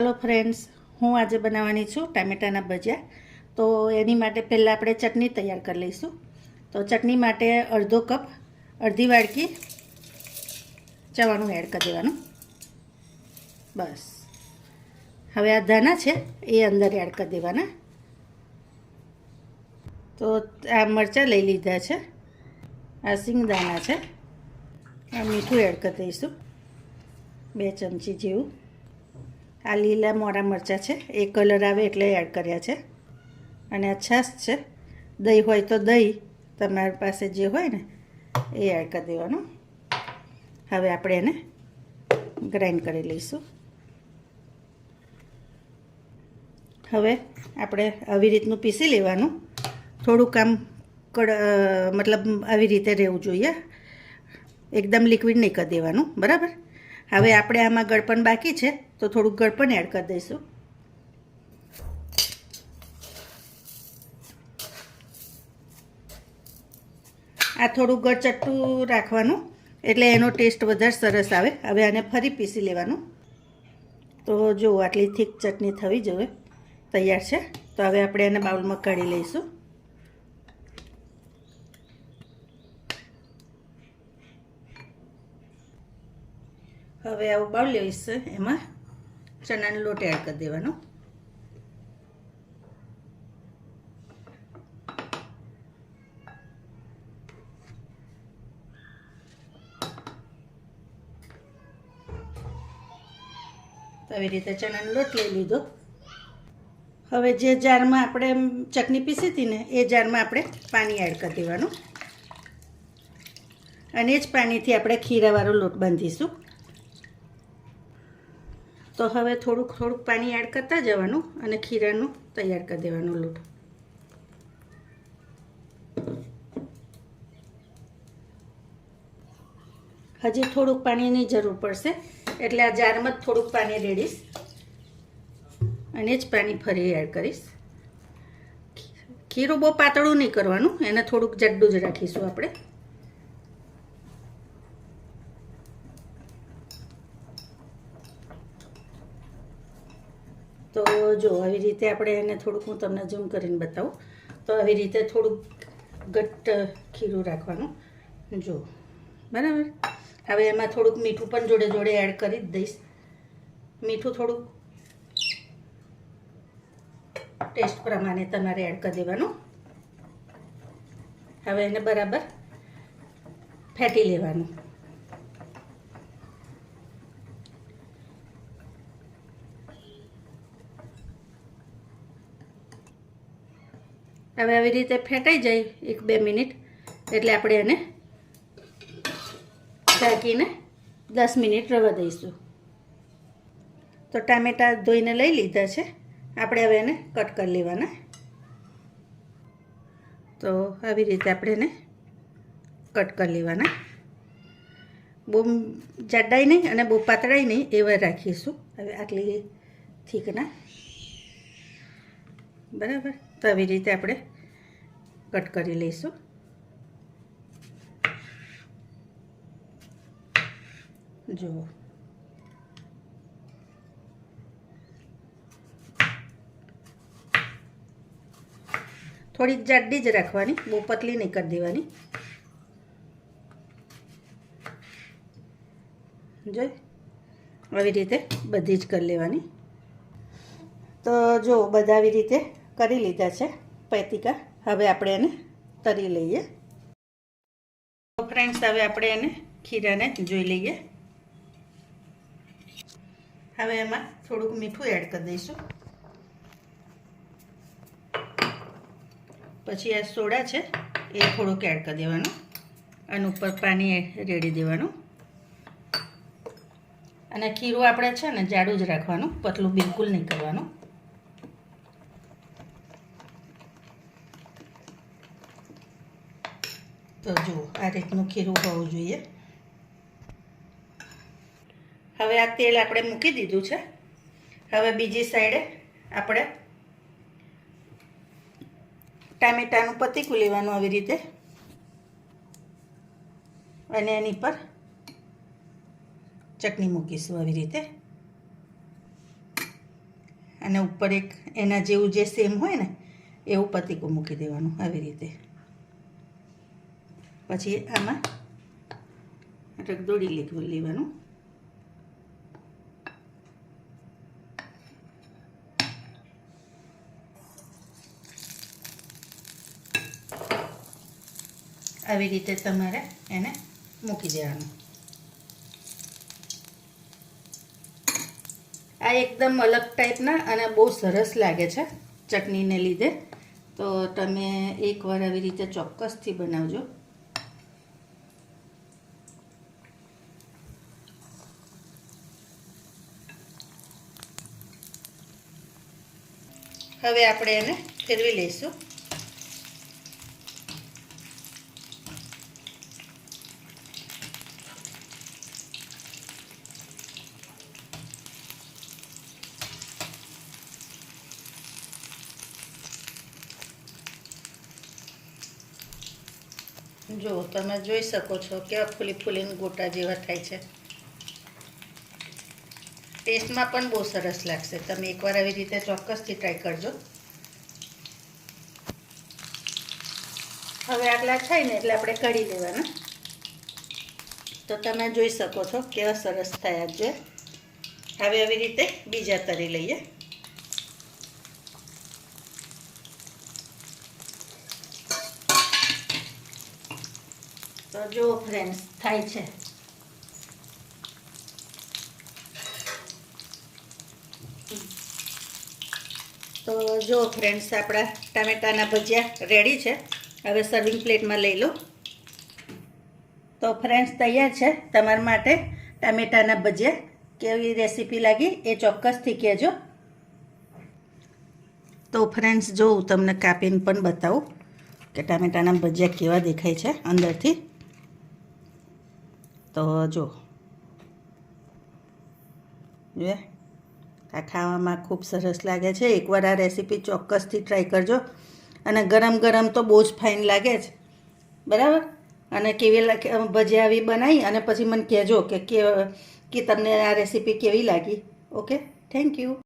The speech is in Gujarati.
हेलो फ्रेंड्स, हूँ आज बनावानी छूँ टामेटाना भजिया। तो एनी माटे पहला આપણે ચટણી તૈયાર કરી લઈશું। તો ચટણી માટે અડધો કપ અડધી વાડકી ચવાણું એડ કરી દેવાનું। બસ હવે આ ધાણા છે એ અંદર એડ કરી દેવાના। તો આ મરચાં લઈ લીધા છે, આ સિંગદાણા છે, આ મીઠું એડ કરી દઈશું 2 ચમચી જેવું। આ લીલા મોરા મરચાં છે એ કલર આવે એટલે એડ કર્યા છે, અને આ છાશ છે, દહીં હોય તો દહીં તમારી પાસે જે હોય ને એ એડ કરી દેવાનું। હવે આપણે એને ગ્રાઇન્ડ કરી લઈશું। હવે આપણે આવી રીતનું પીસી લેવાનું। થોડુંક આમ મતલબ આવી રીતે રહેવું જોઈએ, એકદમ લિક્વિડ નહીં કરી દેવાનું, બરાબર। હવે આપણે આમાં ગળપણ બાકી છે તો થોડુંક ગળપણ એડ કરી દઈશું। આ થોડું ગળચટ્ટું રાખવાનું એટલે એનો ટેસ્ટ વધારે સરસ આવે। હવે આને ફરી પીસી લેવાનું। તો જો આટલી થીક ચટણી થવી જોઈએ તૈયાર છે। તો હવે આપણે એને બાઉલમાં કાઢી લઈશું। હવે આવું બાઉલ લઈશું, એમાં ચણાનો લોટ એડ કરી દેવાનો। તો આવી રીતે ચણાનો લોટ લઈ લીધો। હવે જે જારમાં આપણે ચટણી પીસી હતી ને એ જારમાં આપણે પાણી એડ કરી દેવાનું, અને એ જ પાણીથી આપણે ખીરાવાળો લોટ બાંધીશું। તો હવે થોડુંક પાણી એડ કરતા જવાનું અને ખીરાનું તૈયાર કરી દેવાનો લોટ। હજી થોડુંક પાણીની જરૂર પડશે એટલે આ જારમાં જ થોડુંક પાણી રેડીશ અને જ પાણી ફરી એડ કરીશ। ખીરું બહુ પાતળું નહીં કરવાનું, એને થોડુંક જાડું જ રાખીશું આપણે। તો જો આવી રીતે આપણે એને થોડુંક હું તમને ઝૂમ કરીને બતાવું। તો આવી રીતે થોડુંક ઘટ્ટ ખીરું રાખવાનું, જો બરાબર। હવે એમાં થોડુંક મીઠું પણ જોડે જોડે એડ કરી જ દઈશ। મીઠું થોડુંક ટેસ્ટ પ્રમાણે તમારે એડ કરી દેવાનું। હવે એને બરાબર ફેટી લેવાનું। હવે આવી રીતે ફેટાઈ જાય 1-2 મિનિટ એટલે આપણે એને ઢાંકીને 10 મિનિટ રવા દઈશું। તો ટામેટાં ધોઈને લઈ લીધા છે, આપણે હવે એને કટ કરી લેવાના। તો આવી રીતે આપણે એને કટ કરી લેવાના, બહુ જાડાઈ નહીં અને બહુ પાતળાઈ નહીં એવા રાખીશું। હવે આટલી થીકના, બરાબર। તો આવી રીતે આપણે કટ કરી લઈશું। જુઓ થોડીક જાડી જ રાખવાની, બહુ પતલી નહીં કરી દેવાની। જોઈ આવી રીતે બધી જ કરી લેવાની। તો જો બધા આવી રીતે કરી લીધા છે પૈતિકા। હવે આપણે એને તરી લઈએ। તો ફ્રેન્ડ્સ, હવે આપણે એને ખીરાને જોઈ લઈએ। હવે એમાં થોડુંક મીઠું એડ કરી દઈશું, પછી આ સોડા છે એ થોડુંક એડ કરી દેવાનું, અને ઉપર પાણી રેડી દેવાનું। અને ખીરું આપણે છે ને જાડું જ રાખવાનું, પતલું બિલકુલ નહીં કરવાનું। તો જુઓ આ રીતનું ખીરું હોવું જોઈએ। હવે આ તેલ આપણે મૂકી દીધું છે। હવે બીજી સાઈડે આપણે ટામેટાનું પતીકું લેવાનું આવી રીતે, અને એની પર ચટણી મૂકીશું આવી રીતે। અને ઉપર એક એના જેવું જે સેમ હોય ને એવું પતીકું મૂકી દેવાનું આવી રીતે. પછી આમાં રગદોળી લેવાનું. આવી રીતે તમારે એને મૂકી દેવાનું. આ એકદમ અલગ ટાઈપના અને બહુ સરસ લાગે છે ચટણીને લીધે. તો તમે એકવાર આવી રીતે ચોક્કસથી બનાવજો. હવે આપણે એને ફેરવી લઈશું. જો તમે જોઈ શકો છો કેવા ફૂલી ફૂલીને ગોટા જેવા થાય છે. ટેસ્ટમાં પણ બહુ સરસ લાગશે. તમે એકવાર આવી રીતે ચોક્કસથી ટ્રાય કરજો. હવે આટલા થાય ને એટલે આપણે કઢી લેવાના. તો તમે જોઈ શકો છો કેવા સરસ થયા છે. હવે આવી રીતે બીજા તરી લઈએ. તો જો ફ્રેન્ડ્સ થાય છે. તો જો ફ્રેન્ડ્સ આપણા ટામેટાના ભજીયા રેડી છે. હવે સર્વિંગ પ્લેટમાં લઈ લો. તો ફ્રેન્ડ્સ તૈયાર છે તમારા માટે ટામેટાના ભજીયા. કેવી રેસીપી લાગી એ ચોક્કસથી કહેજો. તો ફ્રેન્ડ્સ જો હું તમને કાપીને પણ બતાવું કે ટામેટાના ભજીયા કેવા દેખાય છે અંદરથી. તો જો આ ખાવામાં ખૂબ સરસ લાગે છે. એકવાર આ રેસીપી ચોક્કસથી ટ્રાય કરજો. અને ગરમ ગરમ તો બહુ જ ફાઇન લાગે છે, બરાબર. અને કેવી ભજીયા આવી બનાવી અને પછી મને કહેજો કે તમને આ રેસીપી કેવી લાગી. Okay, thank you.